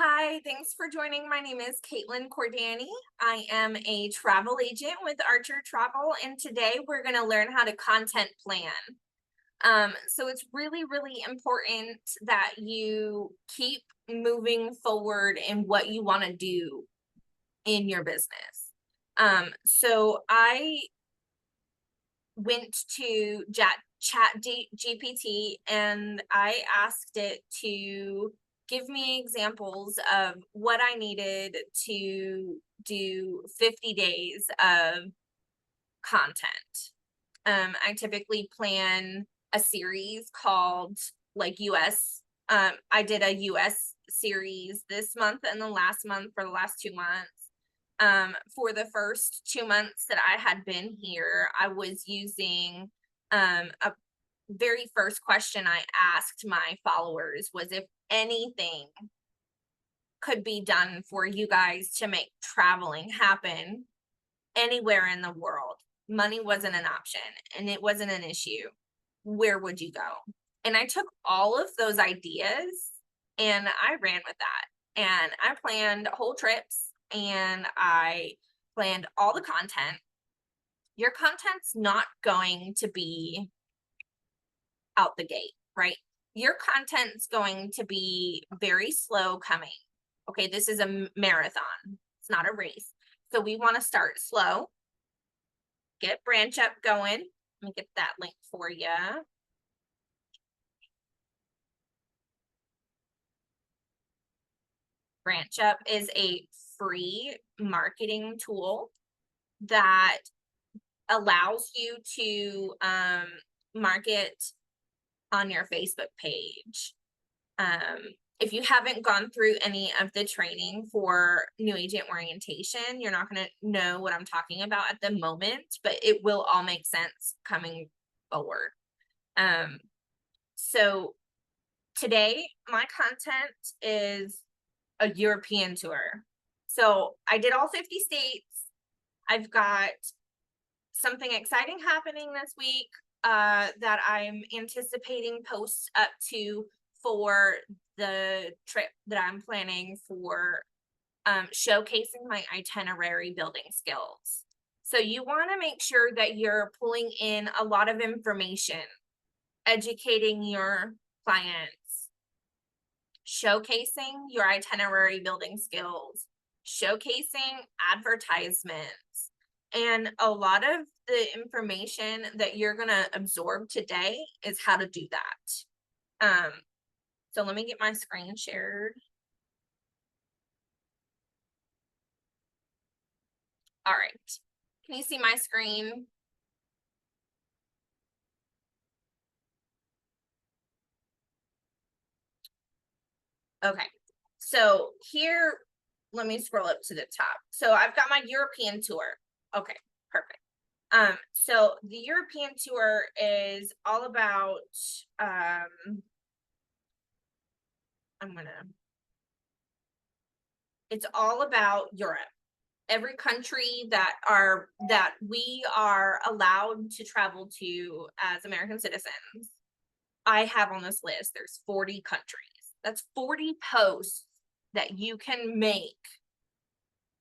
Hi, thanks for joining. My name is Caitlin Cordani. I am a travel agent with Archer Travel, and today we're going to learn how to content plan. So it's really, really important that you keep moving forward in what you want to do in your business. So I went to GPT and I asked it to give me examples of what I needed to do 50 days of content. I typically plan a series called like US. I did a US series this month and the last month for the last 2 months. For the first 2 months that I had been here, I was using a very first question I asked my followers was if anything could be done for you guys to make traveling happen anywhere in the world. Money wasn't an option and it wasn't an issue. Where would you go? And I took all of those ideas and I ran with that. And I planned whole trips and I planned all the content. Your content's not going to be out the gate, right? Your content's going to be very slow coming. Okay, this is a marathon, it's not a race. So we want to start slow, get branch up going. Let me get that link for you. Branch Up is a free marketing tool that allows you to market on your Facebook page. If you haven't gone through any of the training for new agent orientation, you're not going to know what I'm talking about at the moment, but it will all make sense coming forward. So today, my content is a European tour. So I did all 50 states. I've got something exciting happening this week that I'm anticipating posts up to for the trip that I'm planning for showcasing my itinerary building skills. So you want to make sure that you're pulling in a lot of information, educating your clients, showcasing your itinerary building skills, showcasing advertisements, and a lot of the information that you're going to absorb today is how to do that. So let me get my screen shared. All right. Can you see my screen? Okay. So here, let me scroll up to the top. So I've got my European tour. Okay, perfect. So the European tour is all about it's all about Europe. Every country that we are allowed to travel to as American citizens, I have on this list. There's 40 countries. That's 40 posts that you can make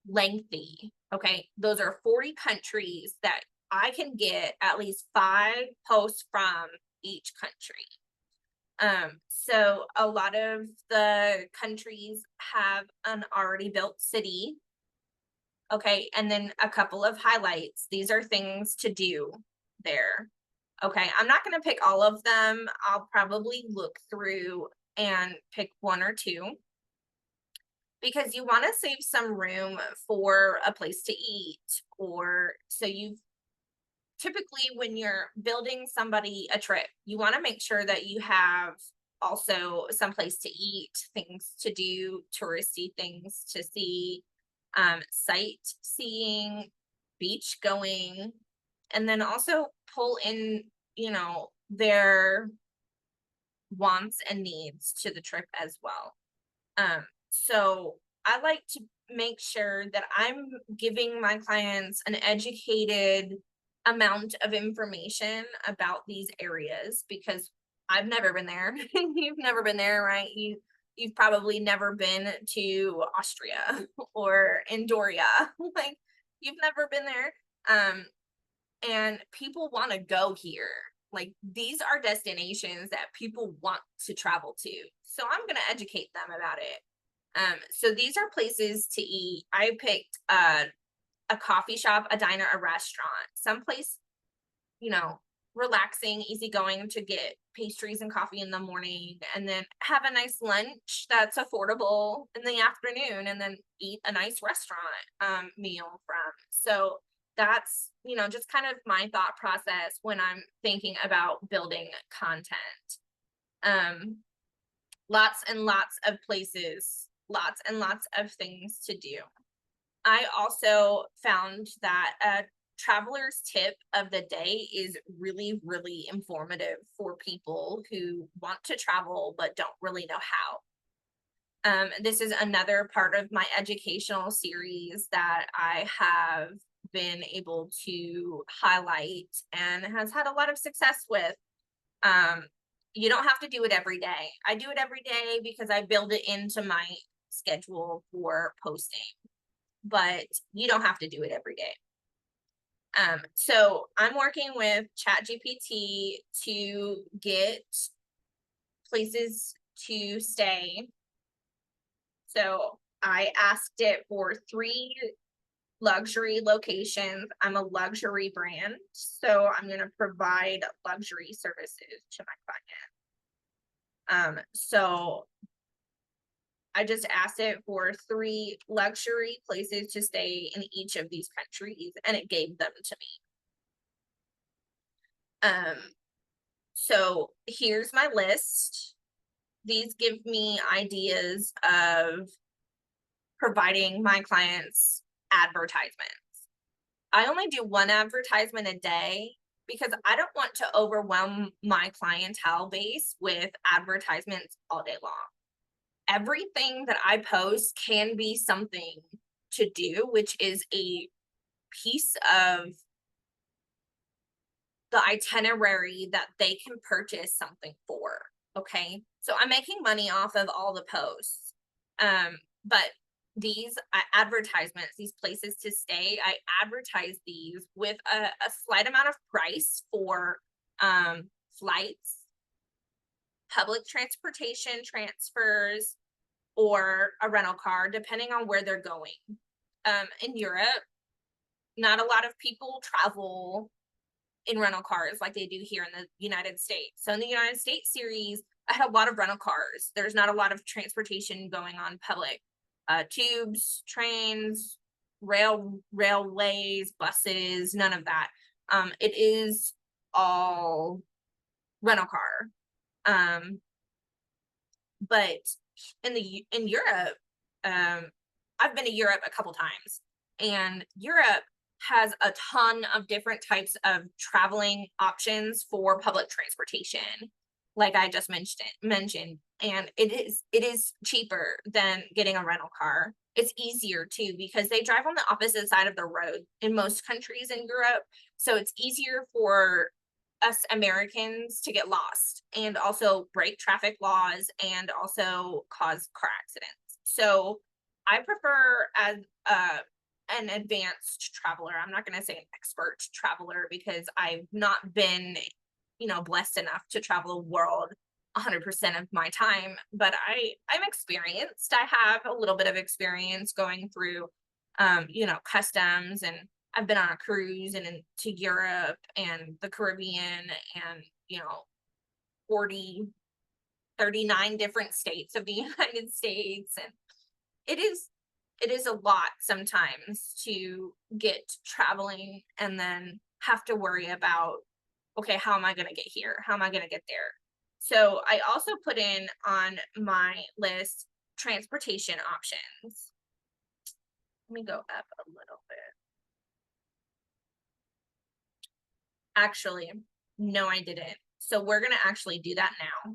lengthy. Okay. Those are 40 countries that I can get at least 5 posts from each country. So a lot of the countries have an already built city. Okay. And then a couple of highlights. These are things to do there. Okay. I'm not going to pick all of them. I'll probably look through and pick one or two because you want to save some room for a place to eat, or so you've typically when you're building somebody a trip, you want to make sure that you have also some place to eat, things to do, touristy things to see, sightseeing, beach going, and then also pull in, their wants and needs to the trip as well. So I like to make sure that I'm giving my clients an educated amount of information about these areas because I've never been there. You've never been there, right? you've probably never been to Austria or Andoria. Like, you've never been there. Um, and people want to go here. Like, these are destinations that people want to travel to. So I'm going to educate them about it. So these are places to eat. I picked a coffee shop, a diner, a restaurant, someplace, you know, relaxing, easygoing to get pastries and coffee in the morning, and then have a nice lunch that's affordable in the afternoon, and then eat a nice restaurant meal from. So that's, just kind of my thought process when I'm thinking about building content. Um, Lots and lots of places, lots and lots of things to do. I also found that a traveler's tip of the day is really, really informative for people who want to travel but don't really know how. This is another part of my educational series that I have been able to highlight and has had a lot of success with. Um, you don't have to do it every day. I do it every day because I build it into my schedule for posting, but you don't have to do it every day. So I'm working with ChatGPT to get places to stay. So I asked it for 3 luxury locations. I'm a luxury brand, so I'm going to provide luxury services to my client. So I just asked it for 3 luxury places to stay in each of these countries, and it gave them to me. So here's my list. These give me ideas of providing my clients advertisements. I only do 1 advertisement a day because I don't want to overwhelm my clientele base with advertisements all day long. Everything that I post can be something to do, which is a piece of the itinerary that they can purchase something for. Okay. So I'm making money off of all the posts. But these advertisements, these places to stay, I advertise these with a slight amount of price for flights, public transportation transfers, or a rental car, depending on where they're going. In Europe, not a lot of people travel in rental cars like they do here in the United States. So in the United States series, I had a lot of rental cars. There's not a lot of transportation going on public. Tubes, trains, railways, buses, none of that. It is all rental car. But in Europe, I've been to Europe a couple times, and Europe has a ton of different types of traveling options for public transportation, like I just mentioned, and it is cheaper than getting a rental car. It's easier too because they drive on the opposite side of the road in most countries in Europe, so it's easier for us Americans to get lost and also break traffic laws and also cause car accidents. So I prefer as an advanced traveler. I'm not going to say an expert traveler because I've not been, blessed enough to travel the world 100% of my time, but I'm experienced. I have a little bit of experience going through, customs, and I've been on a cruise and into Europe and the Caribbean and, 40, 39 different states of the United States. And it is it is a lot sometimes to get traveling and then have to worry about, okay, how am I going to get here? How am I going to get there? So I also put in on my list transportation options. Let me go up a little bit. Actually, no, I didn't. So we're going to actually do that now.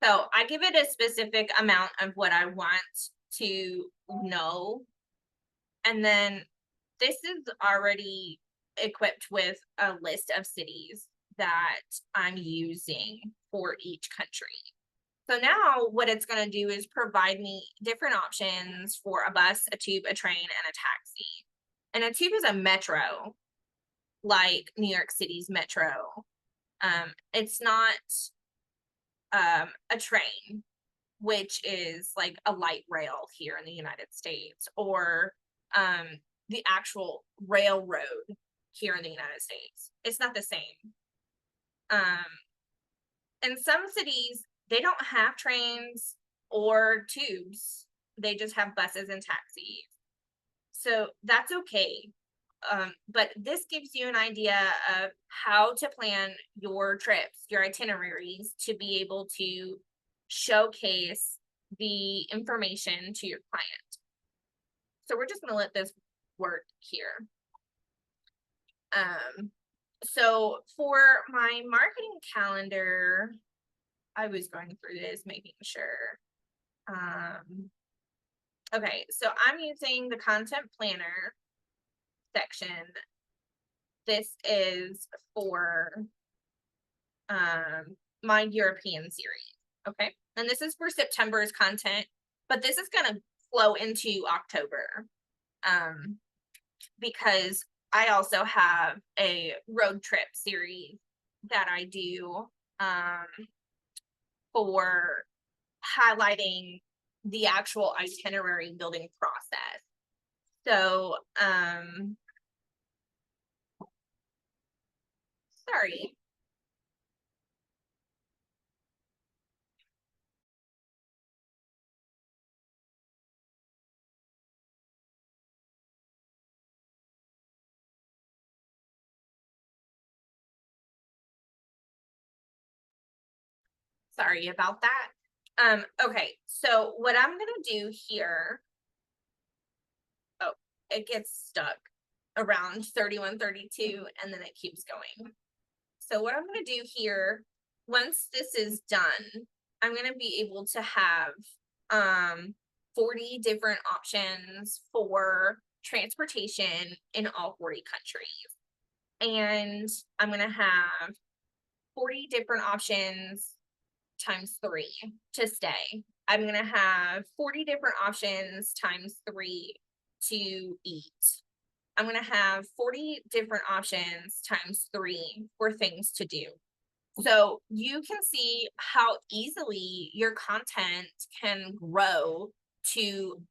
So I give it a specific amount of what I want to know. And then this is already equipped with a list of cities that I'm using for each country. So now what it's going to do is provide me different options for a bus, a tube, a train, and a taxi. And a tube is a metro, like New York City's metro. It's not a train, which is like a light rail here in the United States, or um, the actual railroad here in the United States. It's not the same. Um, in some cities, they don't have trains or tubes, they just have buses and taxis. So that's okay. But this gives you an idea of how to plan your trips, your itineraries, to be able to showcase the information to your client. So we're just going to let this work here. So for my marketing calendar, I was going through this, making sure. Okay, so I'm using the content planner section. This is for my European series. Okay. And this is for September's content, but this is going to flow into October because I also have a road trip series that I do for highlighting the actual itinerary building process. So, sorry. Sorry about that. Okay, so what I'm gonna do here, oh, it gets stuck around 31, 32, and then it keeps going. So what I'm gonna do here, once this is done, I'm gonna be able to have 40 different options for transportation in all 40 countries. And I'm gonna have 40 different options times 3 to stay. I'm going to have 40 different options times 3 to eat. I'm going to have 40 different options times 3 for things to do. So you can see how easily your content can grow to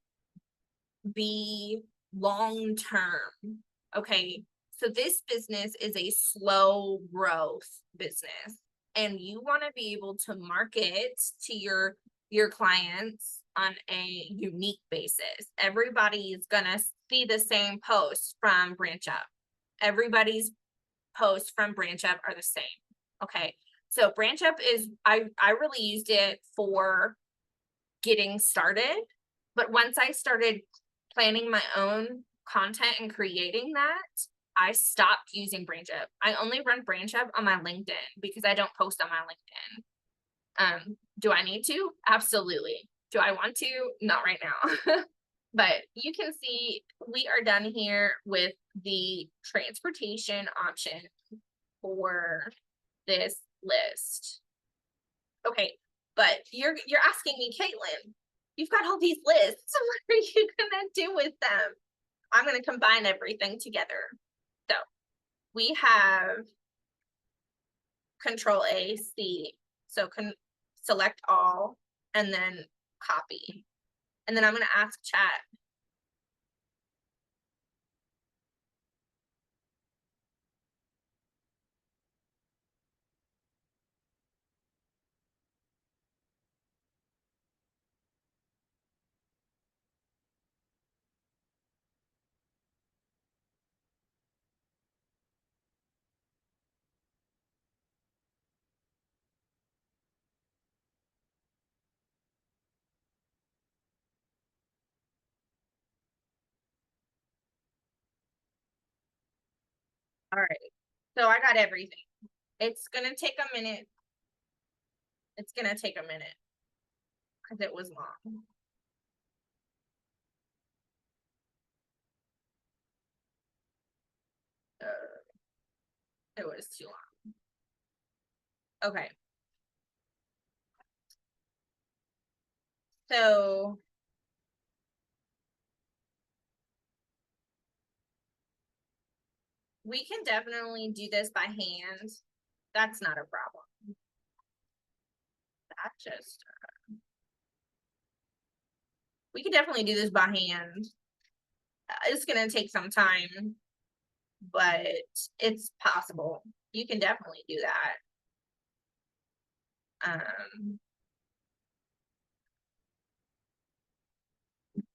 be long term. Okay. So this business is a slow growth business, and you want to be able to market to your clients on a unique basis. Everybody is going to see the same posts from Branch Up. Everybody's posts from Branch Up are the same. Okay. So Branch Up is I really used it for getting started, but once I started planning my own content and creating that, I stopped using Branch Up. I only run Branch Up on my LinkedIn because I don't post on my LinkedIn. Do I need to? Absolutely. Do I want to? Not right now. But you can see we are done here with the transportation option for this list. Okay, but you're asking me, Caitlin, you've got all these lists. What are you gonna do with them? I'm gonna combine everything together. So we have Control A, C. So select all and then copy. And then I'm gonna ask chat. All right. So I got everything. It's gonna take a minute. It's gonna take a minute because it was long. It was too long. Okay. So we can definitely do this by hand. That's not a problem. That just we can definitely do this by hand. It's gonna take some time, but it's possible. You can definitely do that.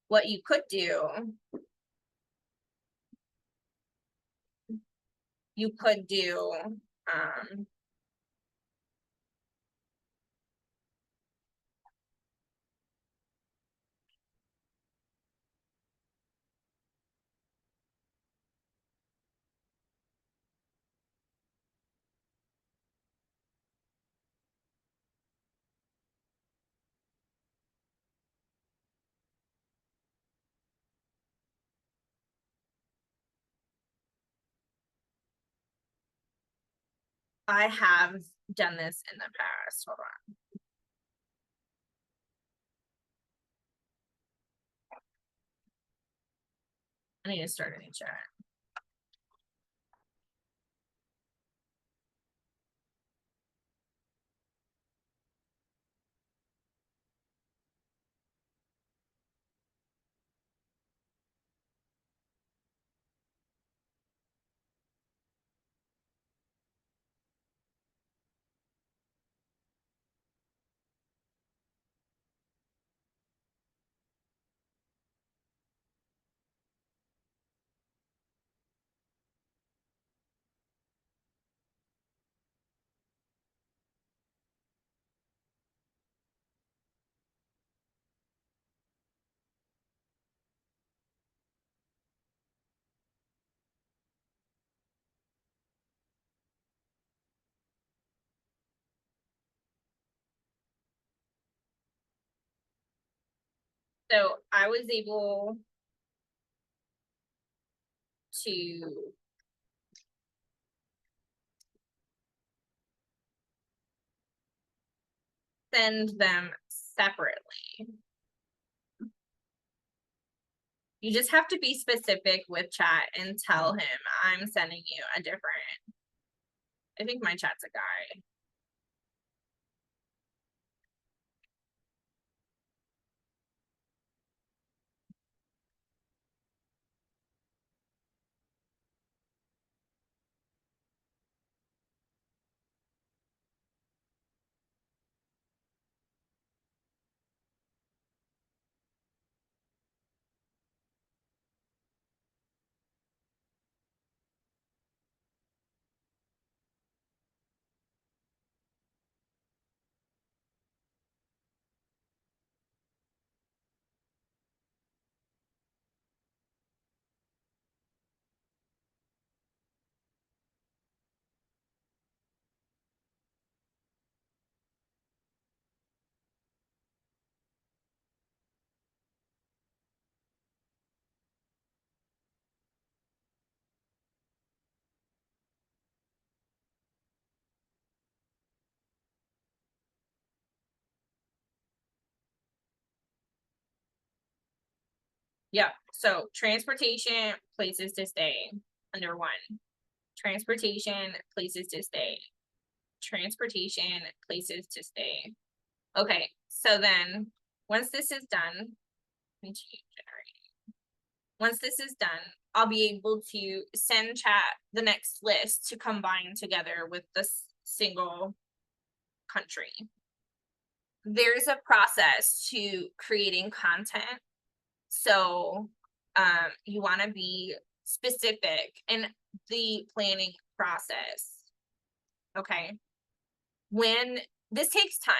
What you could do, you could do, um, I have done this in the past. Hold on. I need to start a new chat. So I was able to send them separately. You just have to be specific with chat and tell him I'm sending you a different. I think my chat's a guy. Yeah. So transportation, places to stay under one. Transportation, places to stay. Transportation, places to stay. Okay. So then once this is done, continue generating. Once this is done, I'll be able to send chat the next list to combine together with this single country. There's a process to creating content. So you want to be specific in the planning process. Okay. When this takes time.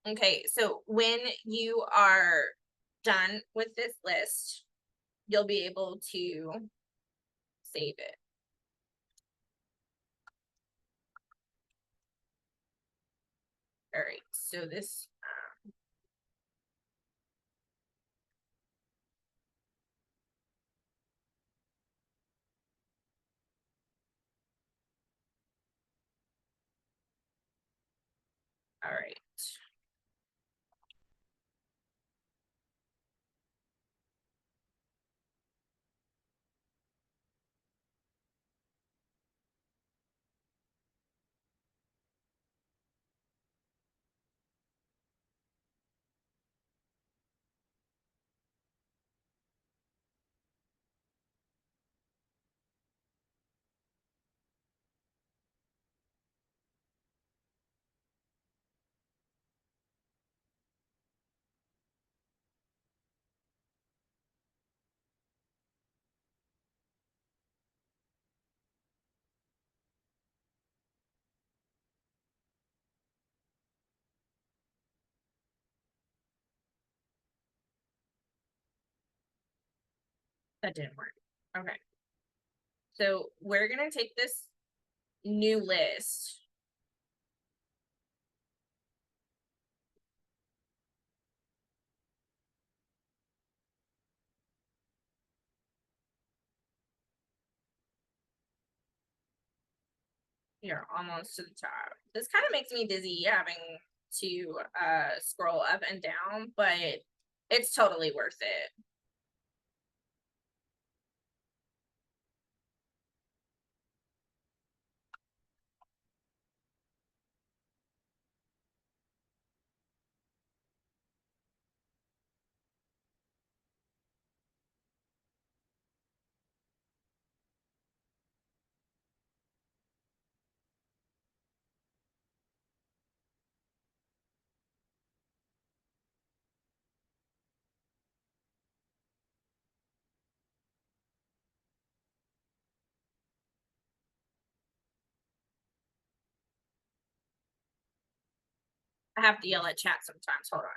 Okay. So when you are done with this list, you'll be able to save it. All right, so this, all right. That didn't work. Okay. So we're gonna take this new list. You're almost to the top. This kind of makes me dizzy having to scroll up and down, but it's totally worth it. I have to yell at chat sometimes. Hold on.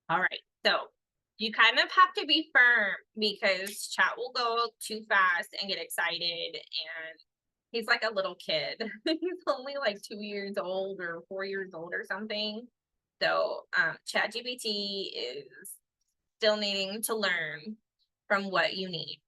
All right. So you kind of have to be firm because chat will go too fast and get excited. And he's like a little kid. He's only like 2 years old or 4 years old or something. So chat GPT is still needing to learn from what you need.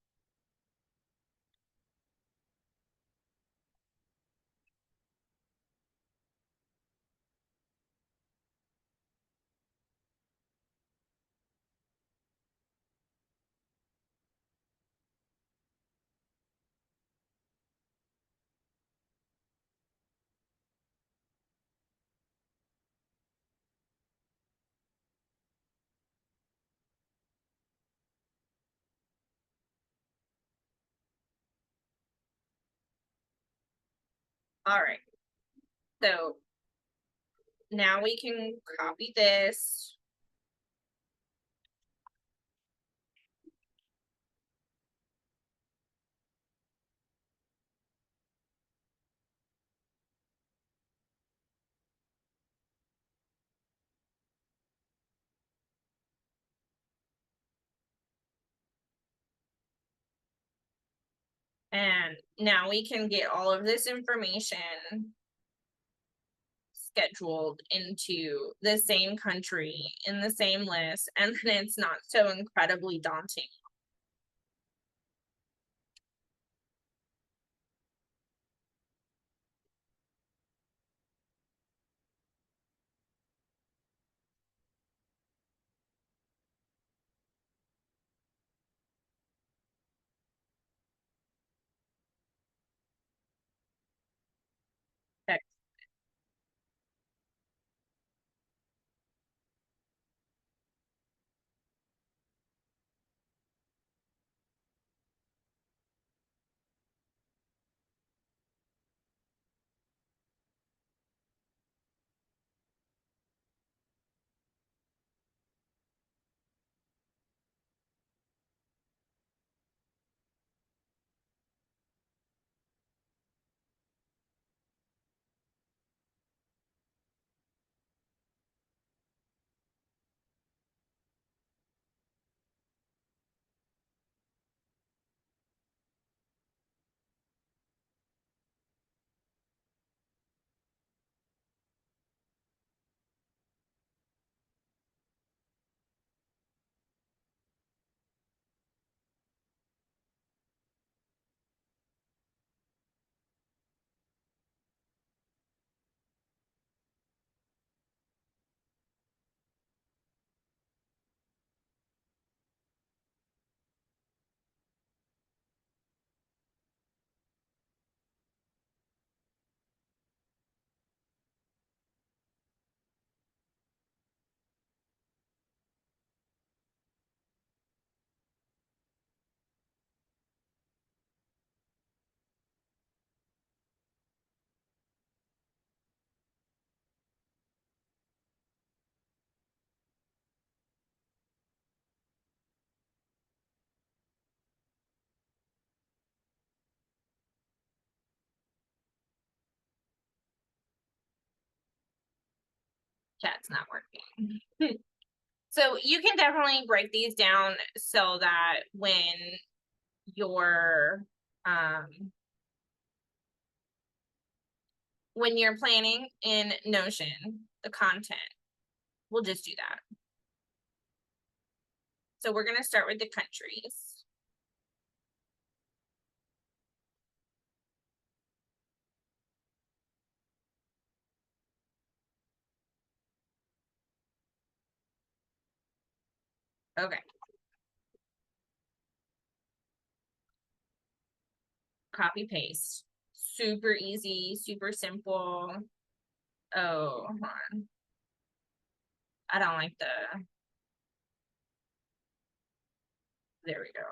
All right. So now we can copy this. And And now we can get all of this information scheduled into the same country in the same list, and then it's not so incredibly daunting. Okay, chat's not working. So you can definitely break these down so that you're um when you're planning in Notion the content, we'll just do that. So we're going to start with the countries. Okay, copy paste. Super easy, super simple. Oh, hold on. I don't like there we go.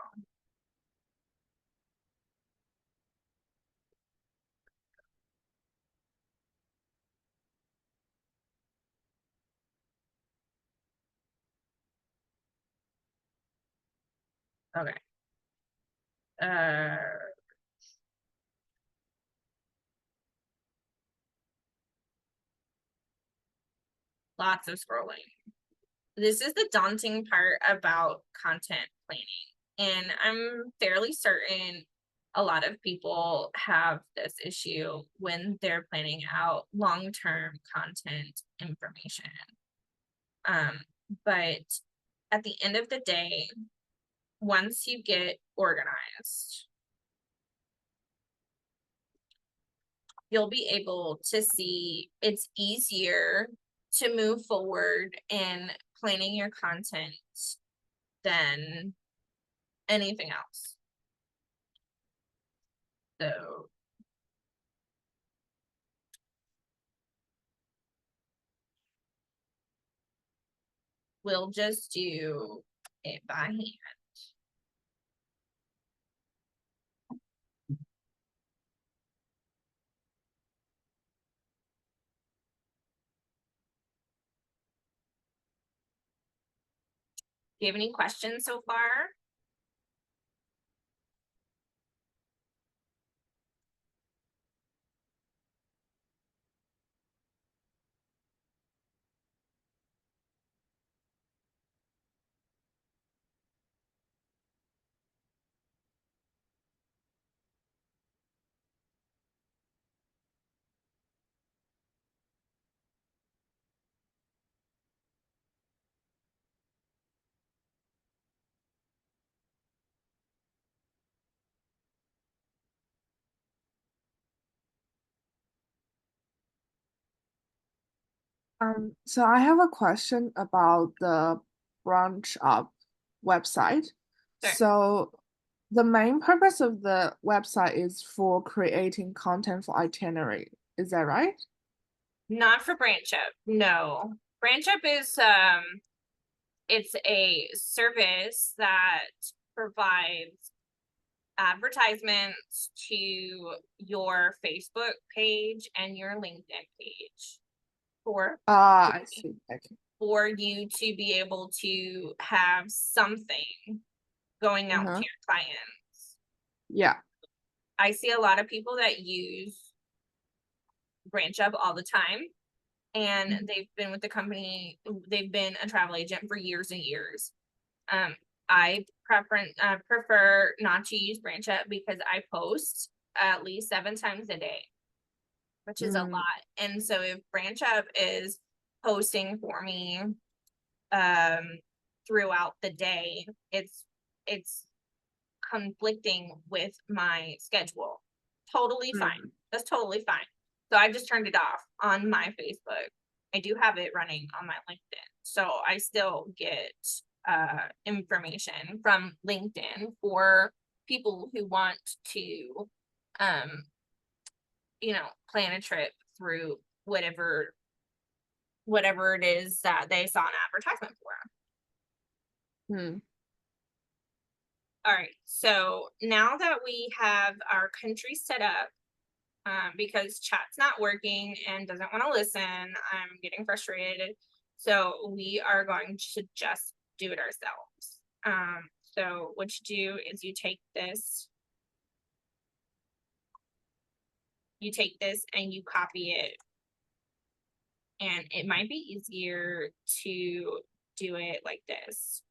Okay. Uh, lots of scrolling. This is the daunting part about content planning. And I'm fairly certain a lot of people have this issue when they're planning out long-term content information. But at the end of the day, once you get organized, you'll be able to see it's easier to move forward in planning your content than anything else. So we'll just do it by hand. Do you have any questions so far? So I have a question about the branch up website. Sure. So the main purpose of the website is for creating content for itinerary. Is that right? Not for Branch Up. No. Branch Up is it's a service that provides advertisements to your Facebook page and your LinkedIn page for Ah, I see. Okay. for you to be able to have something going out to Uh-huh. your clients. Yeah. I see a lot of people that use Branch Up all the time, and Mhm. they've been with the company, they've been a travel agent for years and years. Um, I prefer not to use Branch Up because I post at least 7 times a day, which is a Mm, lot. And so if Branch Up is posting for me um throughout the day, it's conflicting with my schedule. Totally fine. mm, That's totally fine. So I just turned it off on my Facebook. I do have it running on my LinkedIn. So I still get information from LinkedIn for people who want to um plan a trip through whatever it is that they saw an advertisement for. mm. All right. So now that we have our country set up, because chat's not working and doesn't want to listen, I'm getting frustrated. So we are going to just do it ourselves. So what you do is you take this and you copy it, and it might be easier to do it like this.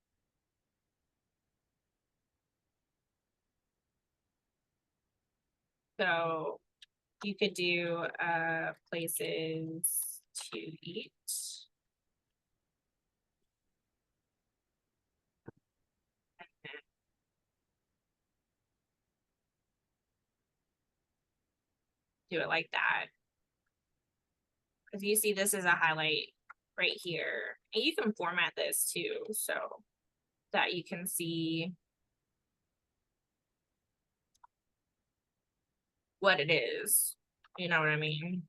So you could do places to eat. Do it like that. Because you see this is a highlight right here. And you can format this too, so that you can see what it is. You know what I mean?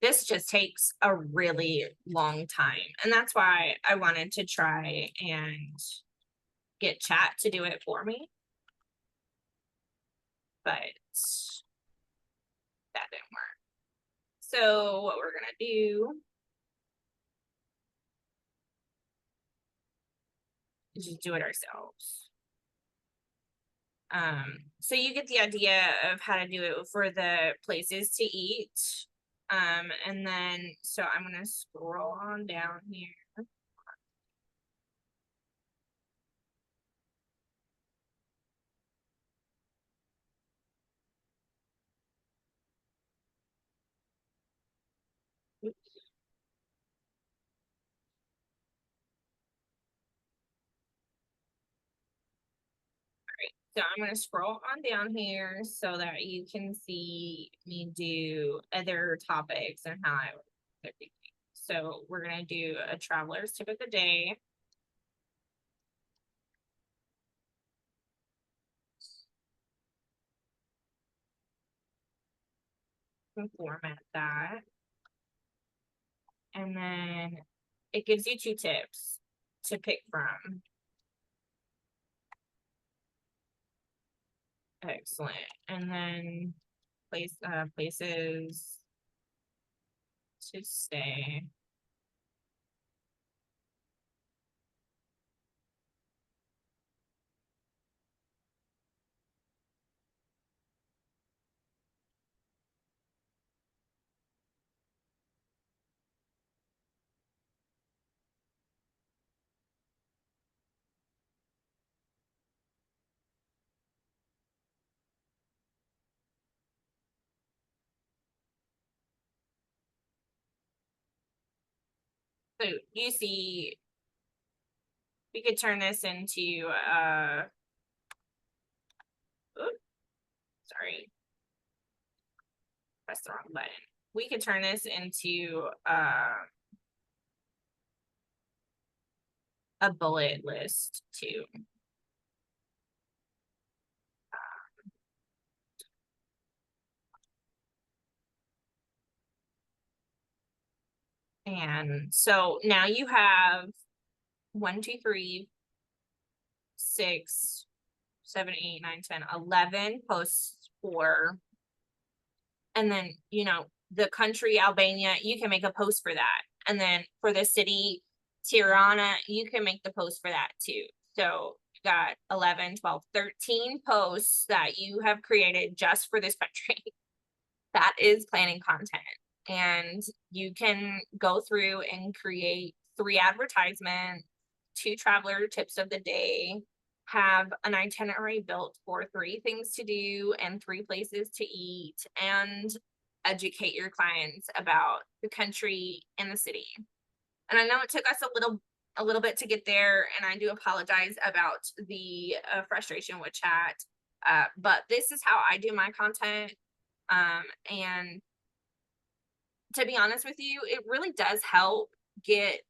This just takes a really long time. And that's why I wanted to try and get chat to do it for me. But that didn't work. So what we're gonna do is just do it ourselves. So you get the idea of how to do it for the places to eat. And then so I'm gonna scroll on down here. Oops. So I'm gonna scroll on down here so that you can see me do other topics and how I would everything. So we're gonna do a traveler's tip of the day. And format that. And then it gives you 2 tips to pick from. Excellent. And then places to stay. So you see, we could turn this into sorry. Press the wrong button. We could turn this into a bullet list too. And so now you have 1, 2, 3, 6, 7, 8, 9, 10, 11 posts for, and then, you know, the country, Albania, you can make a post for that. And then for the city, Tirana, you can make the post for that too. So you got 11, 12, 13 posts that you have created just for this country. That is planning content. And you can go through and create 3 advertisements, 2 traveler tips of the day, have an itinerary built for 3 things to do and 3 places to eat, and educate your clients about the country and the city. And I know it took us a little bit to get there, and I do apologize about the frustration with chat. But this is how I do my content. And to be honest with you, it really does help get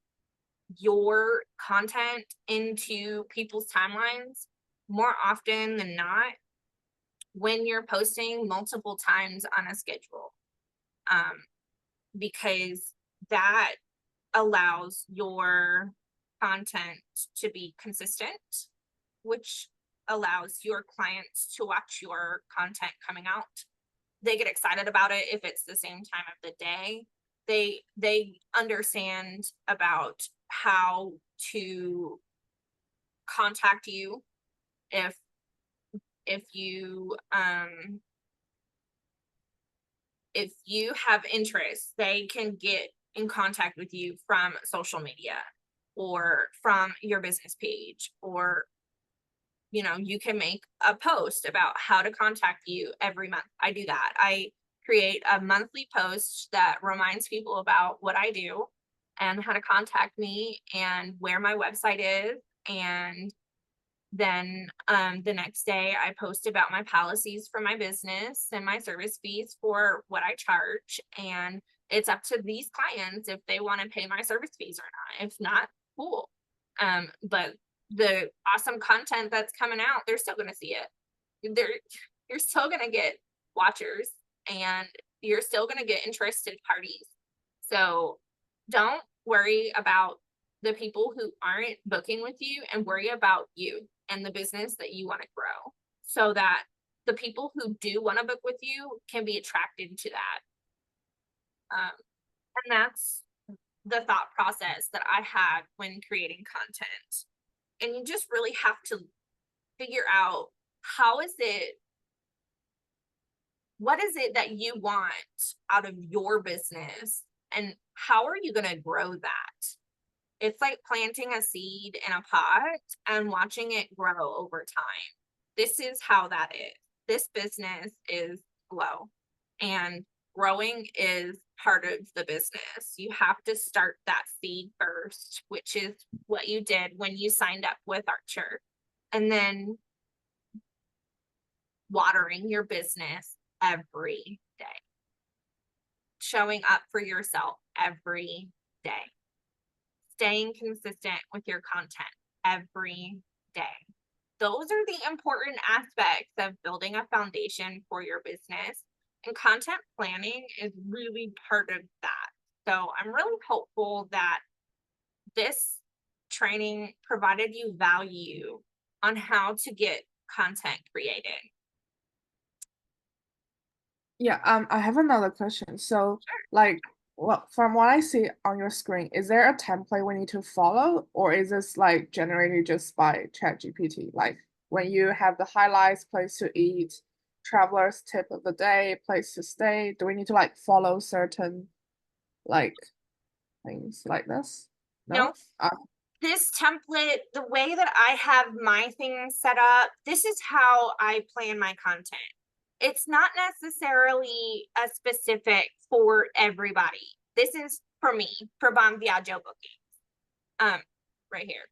your content into people's timelines more often than not when you're posting multiple times on a schedule. Because that allows your content to be consistent, which allows your clients to watch your content coming out. They get excited about it if it's the same time of the day. They understand about how to contact you if you if you have interest. They can get in contact with you from social media or from your business page, or you know, you can make a post about how to contact you every month. I do that. I create a monthly post that reminds people about what I do and how to contact me and where my website is. And then the next day I post about my policies for my business and my service fees for what I charge. And it's up to these clients if they want to pay my service fees or not. If not, cool. But the awesome content that's coming out, they're still going to see it. You're still going to get watchers, and you're still going to get interested parties. So don't worry about the people who aren't booking with you, and worry about you and the business that you want to grow, so that the people who do want to book with you can be attracted to that. And that's the thought process that I had when creating content. And you just really have to figure out what is it that you want out of your business, and how are you going to grow that? It's like planting a seed in a pot and watching it grow over time. This is how that is. This business is slow, and growing is part of the business. You have to start that seed first, which is what you did when you signed up with Archer, and then watering your business every day, showing up for yourself every day, staying consistent with your content every day. Those are the important aspects of building a foundation for your business, and content planning is really part of that. So I'm really hopeful that this training provided you value on how to get content created. Yeah, I have another question. So, Sure. like, well, from what I see on your screen, is there a template we need to follow, or is this like generated just by ChatGPT? Like when you have the highlights, place to eat, traveler's tip of the day, place to stay, do we need to like follow certain like things like this? No, No? this template, the way that I have my things set up, this is how I plan my content. It's not necessarily a specific for everybody. This is for me, for Bon Viaggio booking. Right here.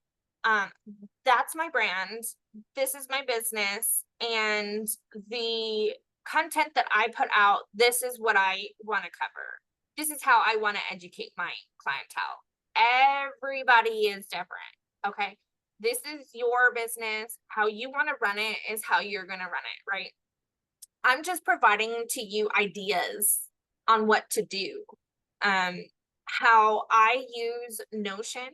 That's my brand. This is my business, and the content that I put out, this is what I want to cover. This is how I want to educate my clientele. Everybody is different. Okay. This is your business. How you want to run it is how you're going to run it, right? I'm just providing to you ideas on what to do. Um, how I use Notion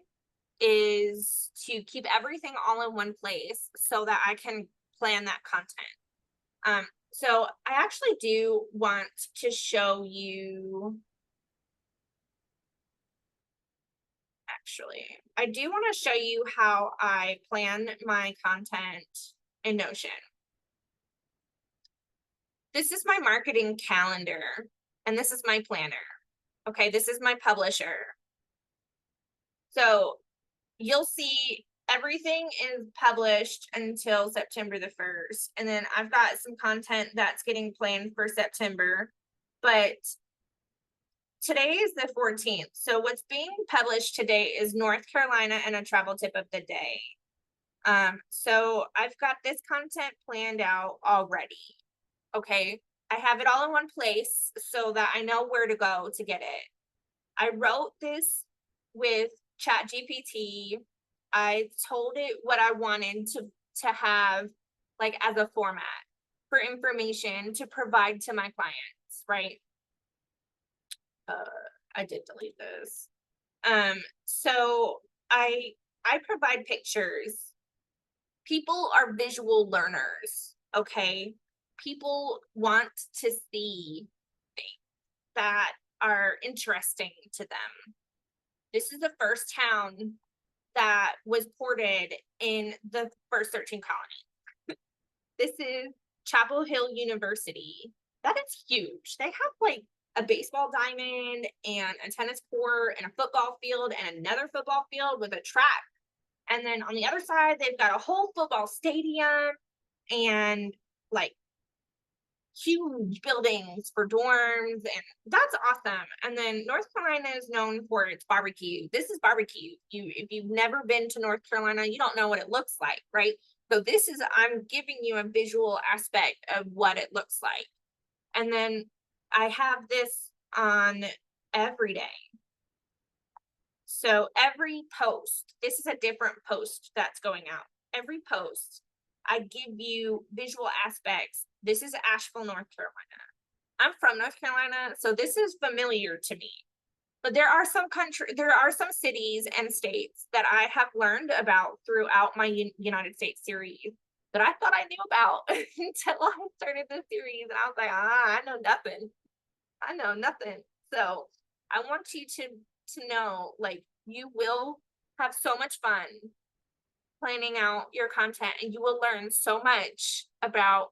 is to keep everything all in one place so that I can plan that content. So I actually do want to show you, actually, I do want to show you how I plan my content in Notion. This is my marketing calendar, and this is my planner. Okay, this is my publisher. So you'll see everything is published until September the 1st. And then I've got some content that's getting planned for September. But today is the 14th. So what's being published today is North Carolina and a travel tip of the day. So I've got this content planned out already. Okay. I have it all in one place so that I know where to go to get it. I wrote this with Chat GPT. I told it what I wanted to have like as a format for information to provide to my clients, right? I did delete this. So I provide pictures. People are visual learners, okay? People want to see things that are interesting to them. This is the first town that was ported in the first 13 colonies. This is Chapel Hill University. That is huge. They have like a baseball diamond and a tennis court and a football field and another football field with a track. And then on the other side, they've got a whole football stadium and like huge buildings for dorms, and that's awesome. And then North Carolina is known for its barbecue. This is barbecue. If you've never been to North Carolina, you don't know what it looks like, right? So this is, I'm giving you a visual aspect of what it looks like. And then I have this on every day. So every post, this is a different post that's going out. Every post, I give you visual aspects. This is Asheville, North Carolina. I'm from North Carolina, so this is familiar to me. But there are some cities and states that I have learned about throughout my United States series that I thought I knew about until I started the series, and I was like, I know nothing. I know nothing. So I want you to know, like, you will have so much fun planning out your content, and you will learn so much about,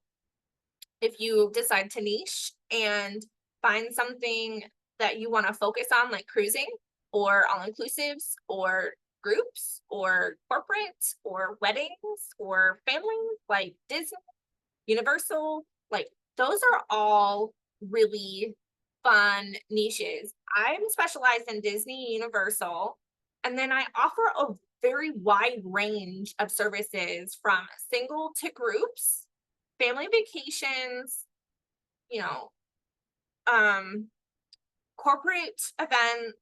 if you decide to niche and find something that you want to focus on, like cruising or all inclusives or groups or corporate or weddings or families, like Disney, Universal, like those are all really fun niches. I'm specialized in Disney, Universal, and then I offer a very wide range of services from single to groups, family vacations, you know, corporate events,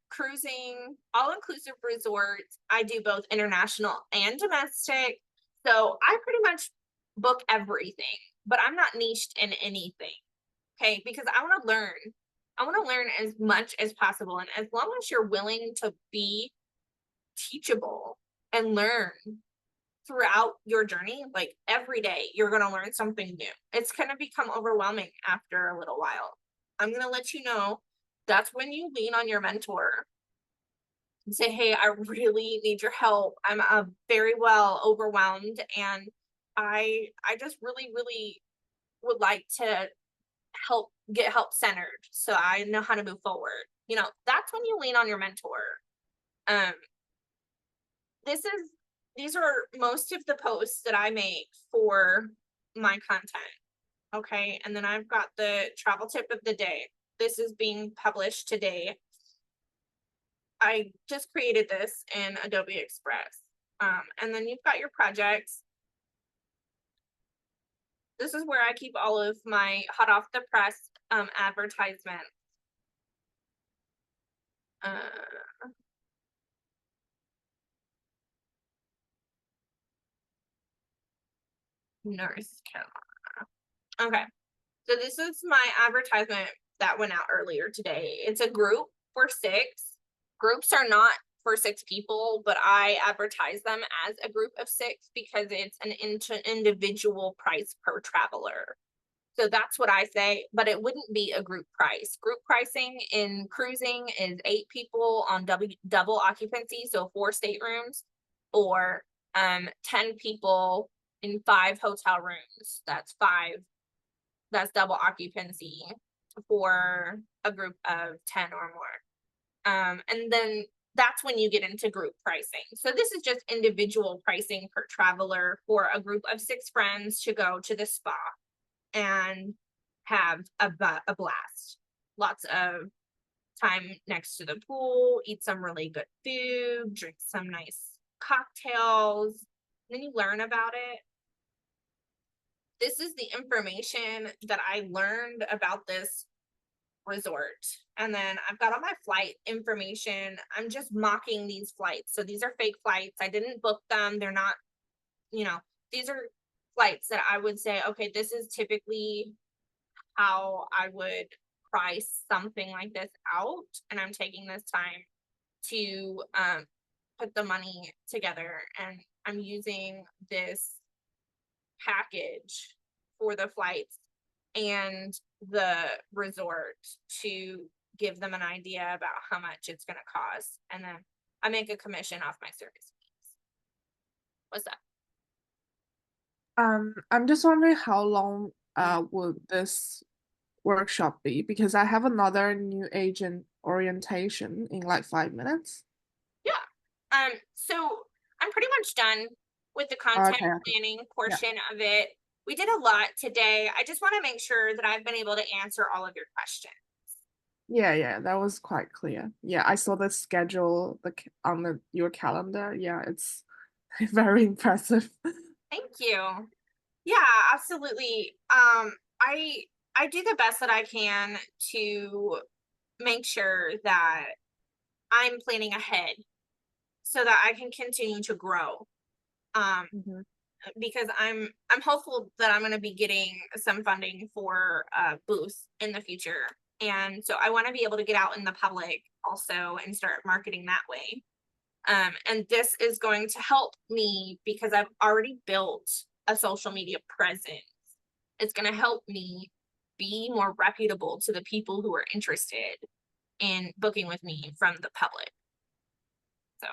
cruising, all-inclusive resorts. I do both international and domestic. So I pretty much book everything, but I'm not niched in anything. Okay, because I want to learn. I want to learn as much as possible. And as long as you're willing to be teachable and learn throughout your journey, like every day, you're going to learn something new. It's going to become overwhelming after a little while. I'm going to let you know that's when you lean on your mentor and say, hey, I really need your help. I'm very well overwhelmed, and I just really, really would like to get help centered so I know how to move forward. That's when you lean on your mentor. Um, these are most of the posts that I make for my content. Okay. And then I've got the travel tip of the day. This is being published today. I just created this in Adobe Express. And then you've got your projects. This is where I keep all of my hot off the press advertisements. Uh, North Carolina. Okay. So this is my advertisement that went out earlier today. It's a group for 6. Groups are not for 6 people, but I advertise them as a group of 6 because it's an individual price per traveler. So that's what I say, but it wouldn't be a group price. Group pricing in cruising is 8 people on double occupancy, so 4 staterooms, or 10 people in 5 hotel rooms. That's double occupancy for a group of 10 or more. And then that's when you get into group pricing. So this is just individual pricing per traveler for a group of 6 friends to go to the spa and have a blast. Lots of time next to the pool, eat some really good food, drink some nice cocktails, then you learn about it. This is the information that I learned about this resort. And then I've got all my flight information. I'm just mocking these flights. So these are fake flights. I didn't book them. They're not, you know, these are flights that I would say, okay, this is typically how I would price something like this out. And I'm taking this time to put the money together. And I'm using this package for the flights and the resort to give them an idea about how much it's going to cost. And then I make a commission off my service fees. What's that? I'm just wondering how long would this workshop be? Because I have another new agent orientation in like 5 minutes. Yeah. So I'm pretty much done with the content Okay, okay. planning Yeah. portion of it. We did a lot today. I just want to make sure that I've been able to answer all of your questions. Yeah, that was quite clear. Yeah, I saw the schedule on your calendar. Yeah, it's very impressive. Thank you. Yeah, absolutely. I I do the best that I can to make sure that I'm planning ahead so that I can continue to grow. Um, Mhm. because I'm hopeful that I'm going to be getting some funding for a booth in the future. And so I want to be able to get out in the public also and start marketing that way. And this is going to help me because I've already built a social media presence. It's going to help me be more reputable to the people who are interested in booking with me from the public. So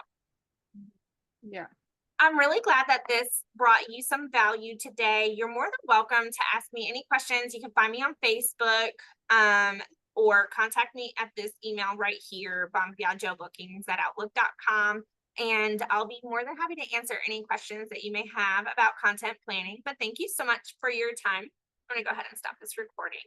Yeah. I'm really glad that this brought you some value today. You're more than welcome to ask me any questions. You can find me on Facebook or contact me at this email right here, bombiajobookings@outlook.com. And I'll be more than happy to answer any questions that you may have about content planning. But thank you so much for your time. I'm going to go ahead and stop this recording.